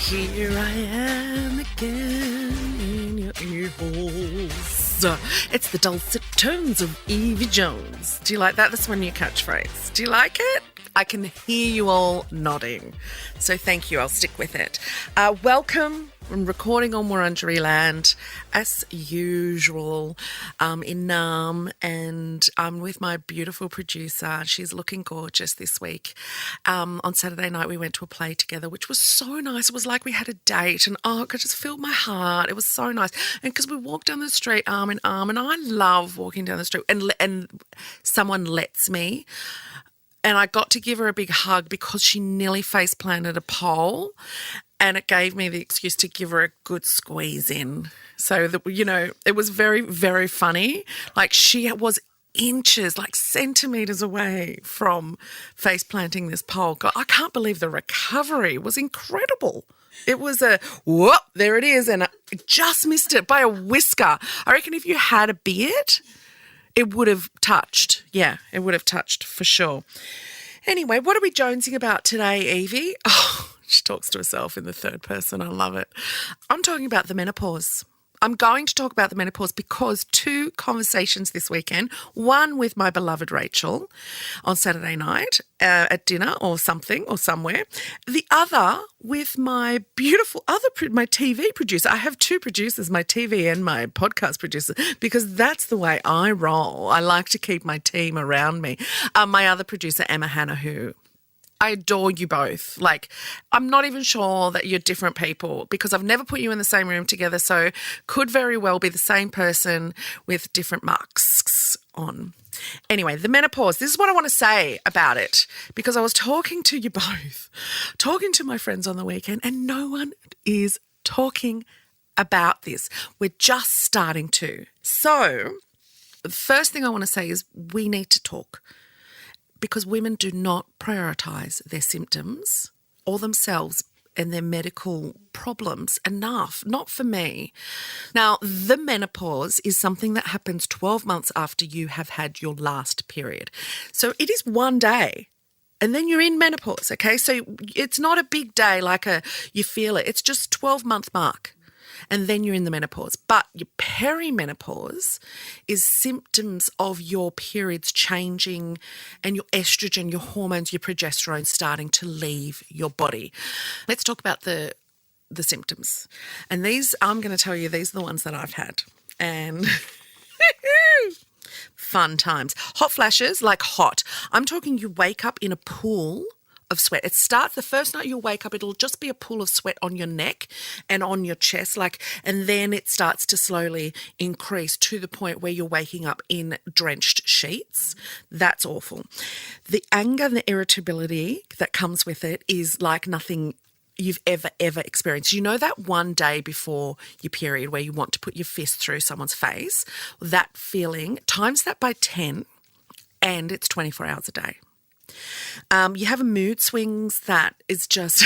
Here I am again in your ear holes. It's the dulcet tones of Evie Jones. Do you like that? That's my new catchphrase. Do you like it? I can hear you all nodding. So thank you. I'll stick with it. Welcome. I'm recording on Wurundjeri land as usual in Naarm, and I'm with my beautiful producer. She's looking gorgeous this week. On Saturday night we went to a play together, which was so nice. It was like we had a date, and it just filled my heart. It was so nice. And because we walked down the street arm in arm, and I love walking down the street and someone lets me. And I got to give her a big hug because she nearly face planted a pole, and it gave me the excuse to give her a good squeeze in. So, it was very, very funny. Like, she was inches, like centimetres away from face planting this pole. God, I can't believe the recovery was incredible. It was whoop, there it is, and I just missed it by a whisker. I reckon if you had a beard, it would have touched. Yeah, it would have touched for sure. Anyway, what are we jonesing about today, Evie? Oh, she talks to herself in the third person. I love it. I'm talking about the menopause. I'm going to talk about the menopause because two conversations this weekend, one with my beloved Rachel on Saturday night at dinner or something or somewhere, the other with my beautiful my TV producer. I have two producers, my TV and my podcast producer, because that's the way I roll. I like to keep my team around me. My other producer, Emma Hannah, who I adore you both. Like, I'm not even sure that you're different people because I've never put you in the same room together, so could very well be the same person with different masks on. Anyway, the menopause. This is what I want to say about it because I was talking to you both, talking to my friends on the weekend, and no one is talking about this. We're just starting to. So the first thing I want to say is we need to talk, because women do not prioritise their symptoms or themselves and their medical problems enough. Not for me. Now, the menopause is something that happens 12 months after you have had your last period. So it is one day and then you're in menopause, okay? So it's not a big day like you feel it. It's just 12-month mark. And then you're in the menopause. But your perimenopause is symptoms of your periods changing and your estrogen, your hormones, your progesterone starting to leave your body. Let's talk about the symptoms. And these, I'm going to tell you, these are the ones that I've had. And fun times. Hot flashes, like hot. I'm talking you wake up in a pool of sweat. It starts the first night you'll wake up, it'll just be a pool of sweat on your neck and on your chest, and then it starts to slowly increase to the point where you're waking up in drenched sheets. That's awful. The anger and the irritability that comes with it is like nothing you've ever experienced. You know that one day before your period where you want to put your fist through someone's face? That feeling, times that by 10, and it's 24 hours a day. You have mood swings that is just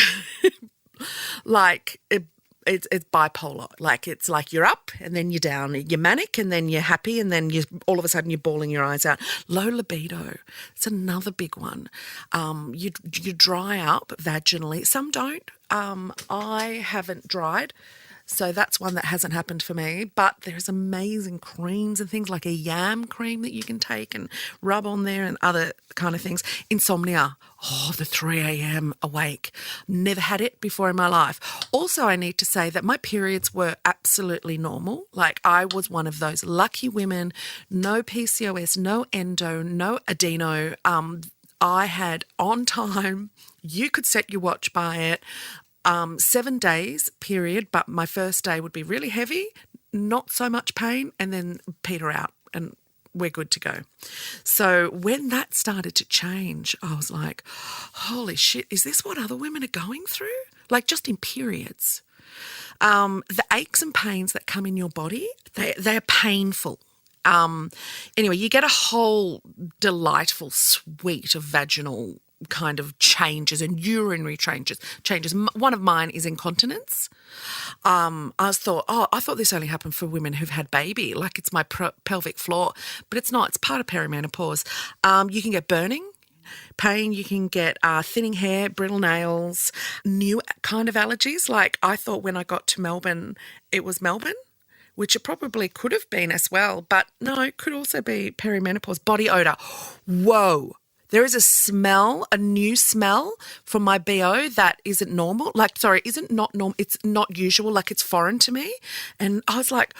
like it's bipolar. Like it's like you're up and then you're down. You're manic and then you're happy and then all of a sudden you're bawling your eyes out. Low libido. It's another big one. You dry up vaginally. Some don't. I haven't dried. So that's one that hasn't happened for me. But there's amazing creams and things like a yam cream that you can take and rub on there and other kind of things. Insomnia. Oh, the 3 a.m. awake. Never had it before in my life. Also, I need to say that my periods were absolutely normal. Like, I was one of those lucky women, no PCOS, no endo, no adeno. I had on time. You could set your watch by it. 7 days period, but my first day would be really heavy, not so much pain, and then peter out and we're good to go. So when that started to change, I was like, holy shit, is this what other women are going through? Like just in periods. The aches and pains that come in your body, they're painful. Anyway, you get a whole delightful suite of vaginal kind of changes and urinary changes. One of mine is incontinence. I thought this only happened for women who've had baby, like it's my pelvic floor, but it's not. It's part of perimenopause. You can get burning. pain. You can get thinning hair, brittle nails, new kind of allergies. Like I thought when I got to Melbourne, it was Melbourne, which it probably could have been as well. But no, it could also be perimenopause. Body odour. Whoa. There is a smell, a new smell from my BO that isn't normal. Isn't not normal. It's not usual. Like it's foreign to me. And I was like,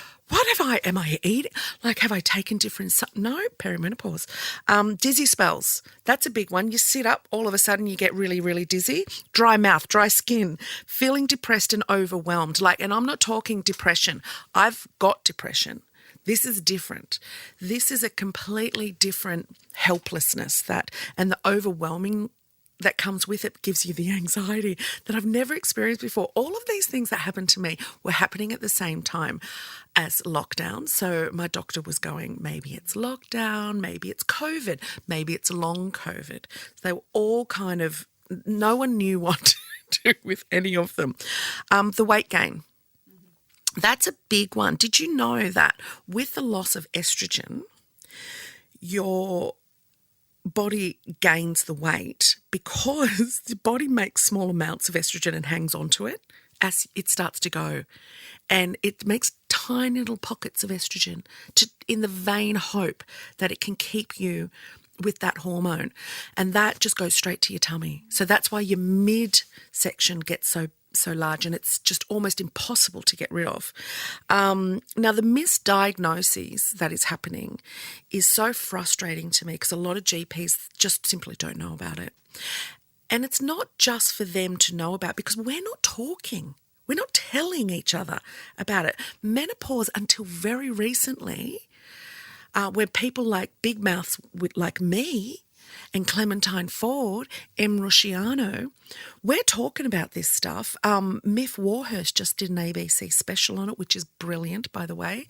am I eating? Like, have I taken different, no, perimenopause. Dizzy spells. That's a big one. You sit up, all of a sudden you get really, really dizzy. Dry mouth, dry skin, feeling depressed and overwhelmed. And I'm not talking depression. I've got depression. This is different. This is a completely different helplessness and the overwhelming that comes with it gives you the anxiety that I've never experienced before. All of these things that happened to me were happening at the same time as lockdown. So my doctor was going, maybe it's lockdown, maybe it's COVID, maybe it's long COVID. So they were all kind of, no one knew what to do with any of them. The weight gain. That's a big one. Did you know that with the loss of estrogen, your body gains the weight because the body makes small amounts of estrogen and hangs onto it as it starts to go. And it makes tiny little pockets of estrogen in the vain hope that it can keep you with that hormone. And that just goes straight to your tummy. So that's why your midsection gets so large and it's just almost impossible to get rid of. Now, the misdiagnosis that is happening is so frustrating to me because a lot of GPs just simply don't know about it. And it's not just for them to know about because we're not talking. We're not telling each other about it. Menopause until very recently, where people like big mouths like me and Clementine Ford, Em Rusciano, we're talking about this stuff. Miff Warhurst just did an ABC special on it, which is brilliant, by the way.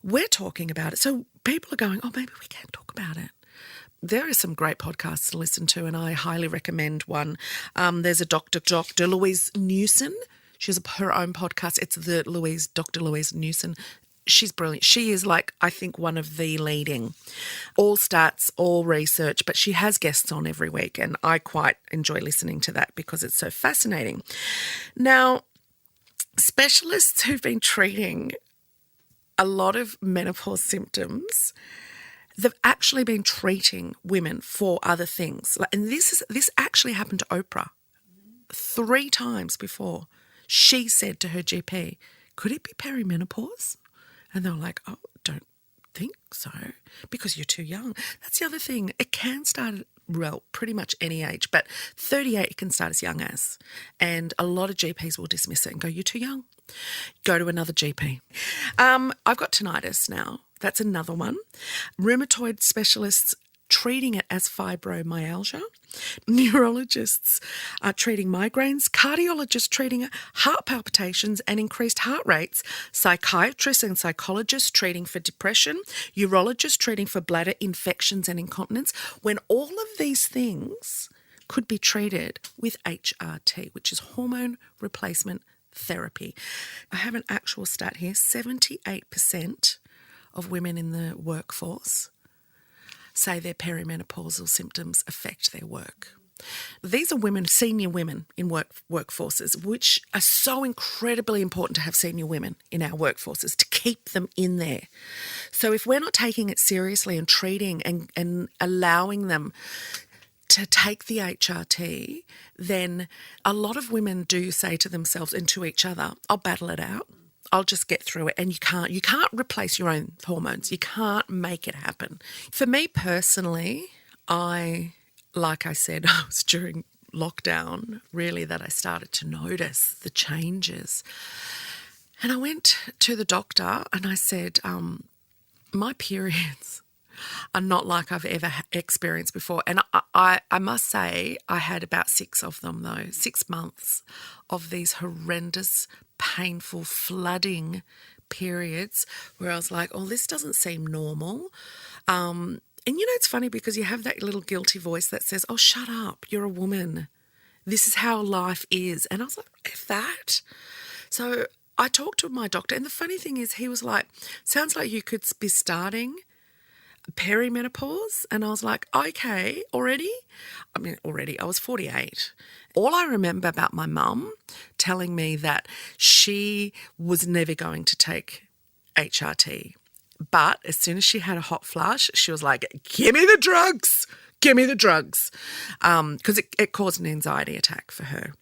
We're talking about it. So people are going, oh, maybe we can talk about it. There are some great podcasts to listen to, and I highly recommend one. There's a Dr. Louise Newson. She has her own podcast. It's the Dr. Louise Newson. She's brilliant. She is I think one of the leading, all stats, all research, but she has guests on every week and I quite enjoy listening to that because it's so fascinating. Now, specialists who've been treating a lot of menopause symptoms, they've actually been treating women for other things. And this actually happened to Oprah 3 times before. She said to her GP, could it be perimenopause? And they were like, oh, don't think so because you're too young. That's the other thing. It can start at, pretty much any age, but 38 it can start as young as. And a lot of GPs will dismiss it and go, you're too young. Go to another GP. I've got tinnitus now. That's another one. Rheumatoid specialists treating it as fibromyalgia. Neurologists are treating migraines, cardiologists treating heart palpitations and increased heart rates, psychiatrists and psychologists treating for depression, urologists treating for bladder infections and incontinence, when all of these things could be treated with HRT, which is hormone replacement therapy. I have an actual stat here. 78% of women in the workforce say their perimenopausal symptoms affect their work. These are women, senior women in workforces, which are so incredibly important to have senior women in our workforces, to keep them in there. So if we're not taking it seriously and treating and allowing them to take the HRT, then a lot of women do say to themselves and to each other, I'll battle it out. I'll just get through it. And you can't replace your own hormones. You can't make it happen. For me personally, like I said, it was during lockdown really that I started to notice the changes. And I went to the doctor and I said, my periods are not like I've ever experienced before. And I must say I had about 6 of them though, 6 months of these horrendous, painful, flooding periods where I was like, oh, this doesn't seem normal. And it's funny because you have that little guilty voice that says, oh, shut up, you're a woman. This is how life is. And I was like, F that. So I talked to my doctor and the funny thing is he was like, sounds like you could be starting perimenopause, and I was like, okay, already? I was 48. All I remember about my mum telling me that she was never going to take HRT. But as soon as she had a hot flush, she was like, give me the drugs. Give me the drugs. Because it caused an anxiety attack for her.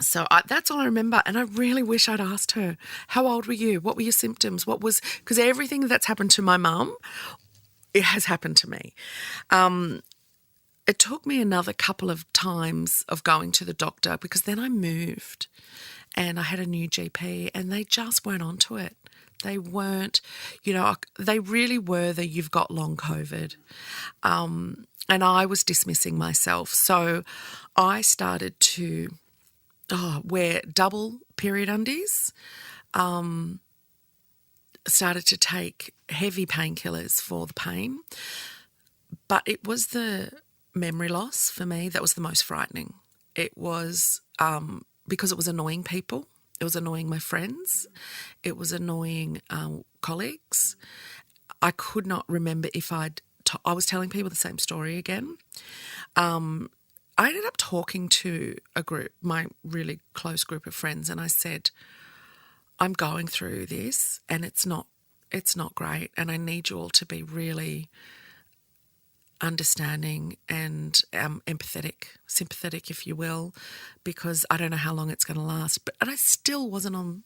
So that's all I remember. And I really wish I'd asked her, how old were you? What were your symptoms? Because everything that's happened to my mum, it has happened to me. It took me another couple of times of going to the doctor because then I moved and I had a new GP and they just weren't onto it. They weren't, they really were the you've got long COVID. And I was dismissing myself. So I started to wear double period undies, started to take heavy painkillers for the pain. But it was the memory loss for me that was the most frightening. It was because it was annoying people. It was annoying my friends. It was annoying colleagues. I could not remember if I was telling people the same story again. I ended up talking to a group, my really close group of friends, and I said, I'm going through this and it's not great, and I need you all to be really understanding and empathetic, sympathetic, if you will, because I don't know how long it's going to last. And I still wasn't on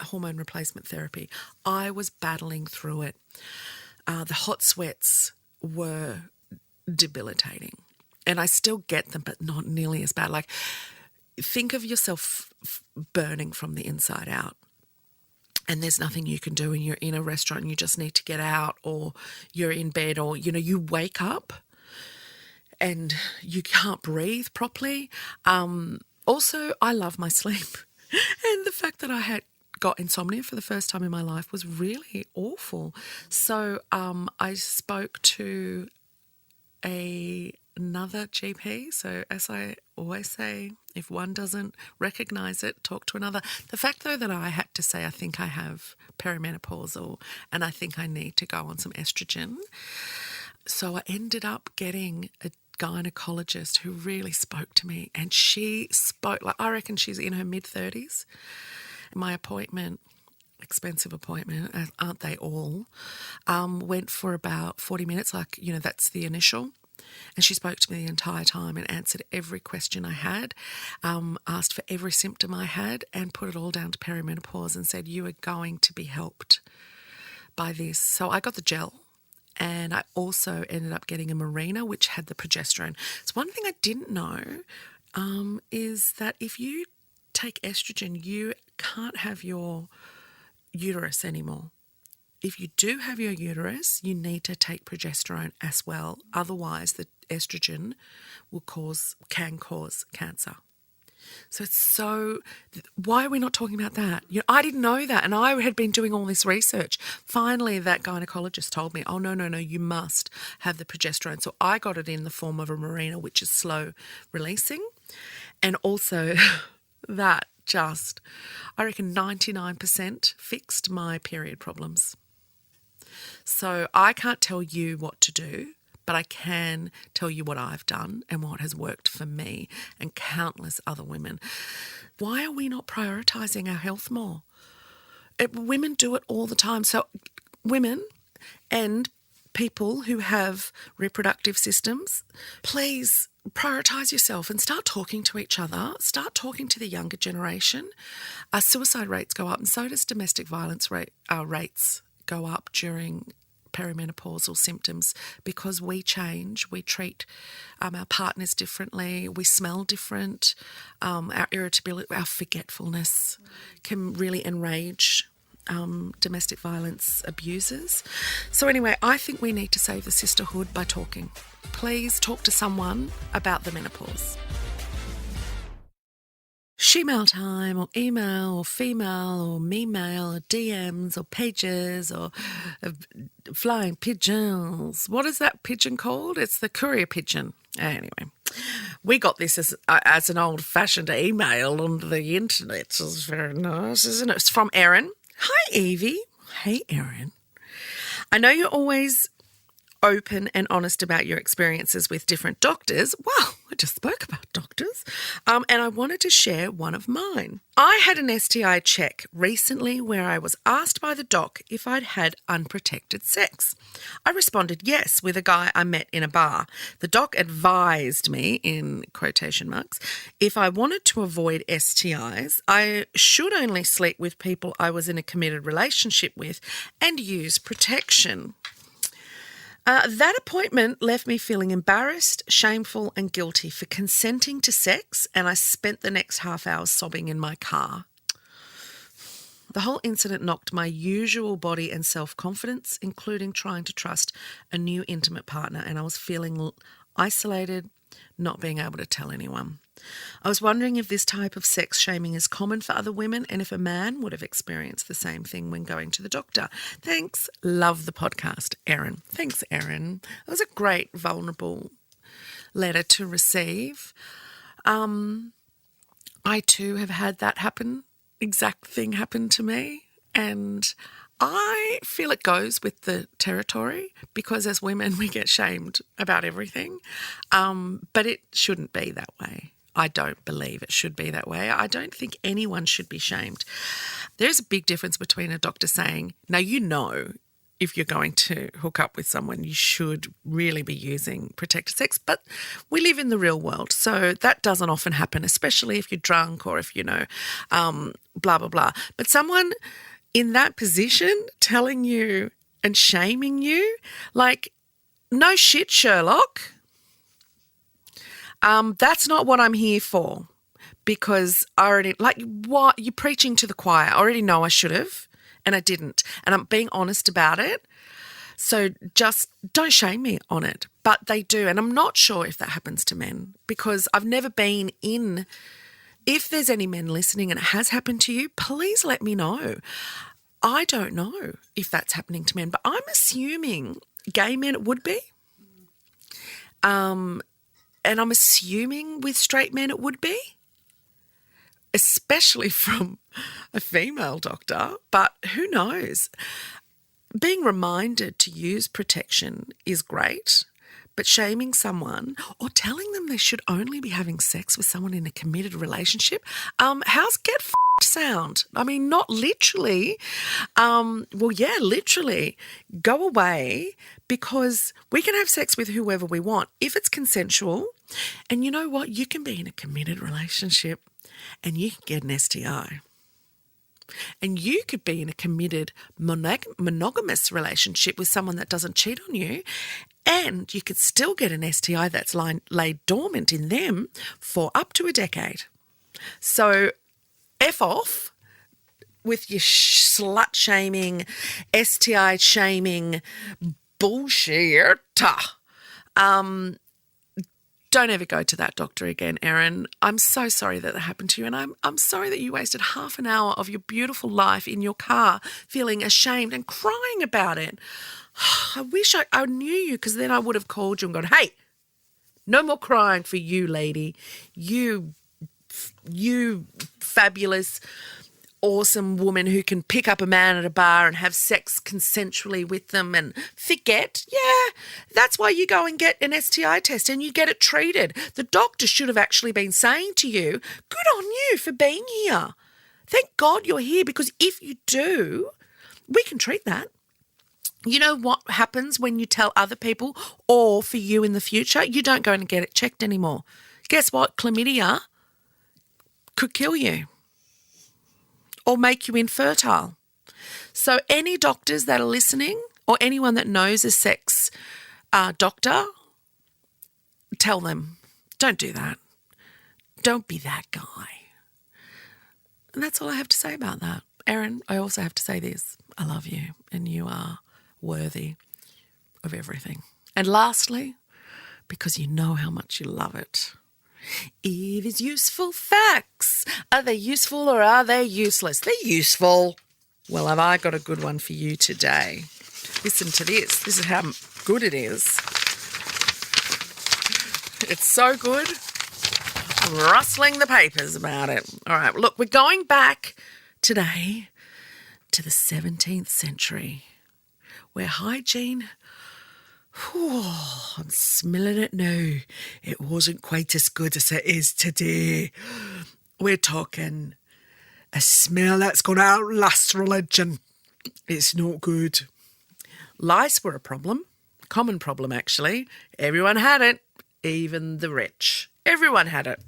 hormone replacement therapy. I was battling through it. The hot sweats were debilitating, and I still get them, but not nearly as bad. Like, think of yourself burning from the inside out. And there's nothing you can do, and you're in a restaurant and you just need to get out, or you're in bed, or, you wake up and you can't breathe properly. Also, I love my sleep. And the fact that I had got insomnia for the first time in my life was really awful. So I spoke to another GP. So as I always say, if one doesn't recognise it, talk to another. The fact, though, that I had to say I think I have perimenopausal and I think I need to go on some estrogen. So I ended up getting a gynecologist who really spoke to me, and she spoke, like, I reckon she's in her mid-30s. My appointment, expensive appointment, aren't they all, went for about 40 minutes, that's the initial. And she spoke to me the entire time and answered every question I had, asked for every symptom I had, and put it all down to perimenopause and said, you are going to be helped by this. So I got the gel, and I also ended up getting a Mirena, which had the progesterone. So one thing I didn't know is that if you take estrogen, you can't have your uterus anymore. If you do have your uterus, you need to take progesterone as well. Otherwise, the estrogen can cause cancer. So why are we not talking about that? I didn't know that, and I had been doing all this research. Finally, that gynecologist told me, oh, no, I must have the progesterone. So I got it in the form of a Mirena, which is slow releasing. And also that I reckon 99% fixed my period problems. So I can't tell you what to do, but I can tell you what I've done and what has worked for me and countless other women. Why are we not prioritising our health more? Women do it all the time. So women and people who have reproductive systems, please prioritise yourself and start talking to each other. Start talking to the younger generation. Suicide rates go up, and so does domestic violence rates go up during perimenopausal symptoms, because we change, we treat our partners differently, we smell different, our irritability, our forgetfulness can really enrage domestic violence abusers. So anyway, I think we need to save the sisterhood by talking. Please talk to someone about the menopause. Shemale time, or email, or female, or me-mail, or DMs, or pages, or flying pigeons. What is that pigeon called? It's the courier pigeon. Anyway, we got this as an old-fashioned email on the internet. It's very nice, isn't it? It's from Erin. Hi, Evie. Hey, Erin. I know you're always open and honest about your experiences with different doctors. Well, I just spoke about doctors. And I wanted to share one of mine. I had an STI check recently where I was asked by the doc if I'd had unprotected sex. I responded yes with a guy I met in a bar. The doc advised me, in quotation marks, if I wanted to avoid STIs, I should only sleep with people I was in a committed relationship with and use protection. That appointment left me feeling embarrassed, shameful and guilty for consenting to sex, and I spent the next half hour sobbing in my car. The whole incident knocked my usual body and self-confidence, including trying to trust a new intimate partner, and I was feeling isolated, not being able to tell anyone. I was wondering if this type of sex shaming is common for other women and if a man would have experienced the same thing when going to the doctor. Thanks. Love the podcast, Erin. Thanks, Erin. It was a great, vulnerable letter to receive. I too have had that exact thing happen to me, and I feel it goes with the territory because as women we get shamed about everything, but it shouldn't be that way. I don't believe it should be that way. I don't think anyone should be shamed. There's a big difference between a doctor saying, now you know if you're going to hook up with someone, you should really be using protected sex. But we live in the real world, so that doesn't often happen, especially if you're drunk or if, blah, blah, blah. But someone in that position telling you and shaming you, like, no shit, Sherlock. That's not what I'm here for, because I already, what you're preaching to the choir. I already know I should have and I didn't, and I'm being honest about it. So just don't shame me on it. But they do, and I'm not sure if that happens to men because I've never been in. If there's any men listening and it has happened to you, please let me know. I don't know if that's happening to men, but I'm assuming gay men it would be. And I'm assuming with straight men it would be, especially from a female doctor, but who knows? Being reminded to use protection is great, but shaming someone or telling them they should only be having sex with someone in a committed relationship, how's get f***ed sound? I mean, not literally. Literally. Go away, because we can have sex with whoever we want if it's consensual. And you know what? You can be in a committed relationship and you can get an STI. And you could be in a committed monogamous relationship with someone that doesn't cheat on you, and you could still get an STI that's laid dormant in them for up to a decade. So F off with your slut shaming, STI shaming bullshit. Don't ever go to that doctor again, Erin. I'm so sorry that happened to you, and I'm sorry that you wasted half an hour of your beautiful life in your car feeling ashamed and crying about it. I wish I knew you, because then I would have called you and gone, hey, no more crying for you, lady. You fabulous, awesome woman who can pick up a man at a bar and have sex consensually with them and forget. Yeah, that's why you go and get an STI test and you get it treated. The doctor should have actually been saying to you, good on you for being here. Thank God you're here, because if you do, we can treat that. You know what happens when you tell other people, or for you in the future, you don't go and get it checked anymore. Guess what? Chlamydia could kill you or make you infertile. So any doctors that are listening, or anyone that knows a sex doctor, tell them, don't do that. Don't be that guy. And that's all I have to say about that. Erin, I also have to say this. I love you, and you are worthy of everything. And lastly, because you know how much you love it, Eve's useful facts. Are they useful or are they useless? They're useful. Well, have I got a good one for you today? Listen to this. This is how good it is. It's so good. I'm rustling the papers about it. All right, look, we're going back today to the 17th century, where hygiene Whew, I'm smelling it now. It wasn't quite as good as it is today. We're talking a smell that's going to outlast religion. It's not good. Lice were a problem. Common problem, actually. Everyone had it, even the rich. Everyone had it.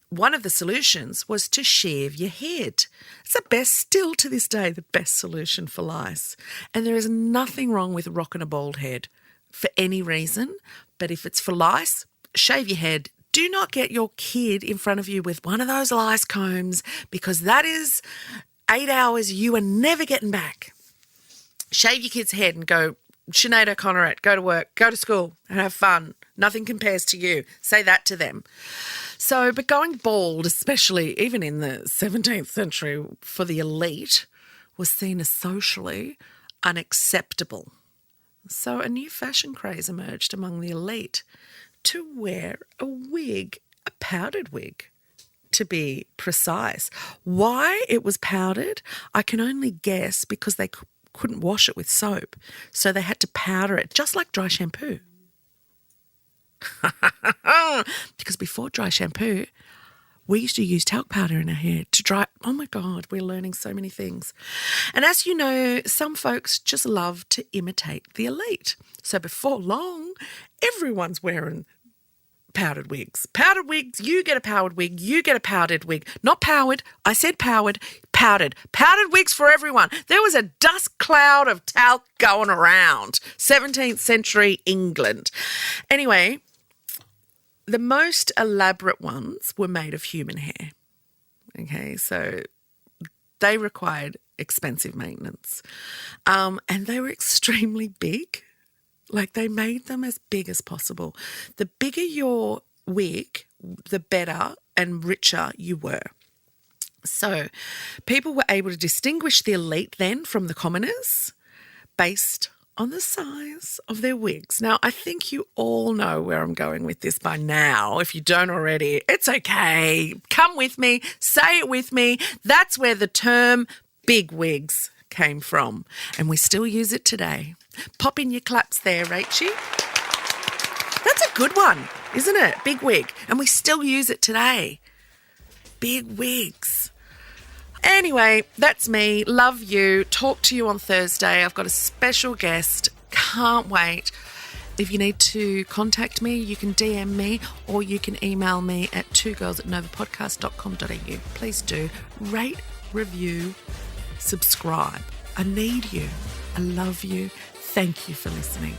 One of the solutions was to shave your head. It's the best, still to this day, the best solution for lice. And there is nothing wrong with rocking a bald head for any reason. But if it's for lice, shave your head. Do not get your kid in front of you with one of those lice combs, because that is 8 hours you are never getting back. Shave your kid's head and go, Sinead O'Connor, go to work, go to school and have fun. Nothing compares to you. Say that to them. So, but going bald, especially even in the 17th century for the elite, was seen as socially unacceptable. So a new fashion craze emerged among the elite to wear a wig, a powdered wig, to be precise. Why it was powdered, I can only guess, because they couldn't wash it with soap. So they had to powder it, just like dry shampoo. Because before dry shampoo, we used to use talc powder in our hair to dry. Oh my God, we're learning so many things. And as you know, some folks just love to imitate the elite. So before long, everyone's wearing powdered wigs. Powdered wigs, you get a powered wig, you get a powdered wig. Not powered, I said powered, powdered. Powdered wigs for everyone. There was a dust cloud of talc going around. 17th century England. Anyway, the most elaborate ones were made of human hair. Okay, so they required expensive maintenance. And they were extremely big. Like, they made them as big as possible. The bigger your wig, the better and richer you were. So people were able to distinguish the elite then from the commoners based on the size of their wigs. Now, I think you all know where I'm going with this by now. If you don't already, it's okay. Come with me. Say it with me. That's where the term big wigs came from. And we still use it today. Pop in your claps there, Rachie. That's a good one, isn't it? Big wig. And we still use it today. Big wigs. Anyway, that's me. Love you. Talk to you on Thursday. I've got a special guest. Can't wait. If you need to contact me, you can DM me or you can email me at twogirls@novapodcast.com.au. Please do. Rate, review, subscribe. I need you. I love you. Thank you for listening.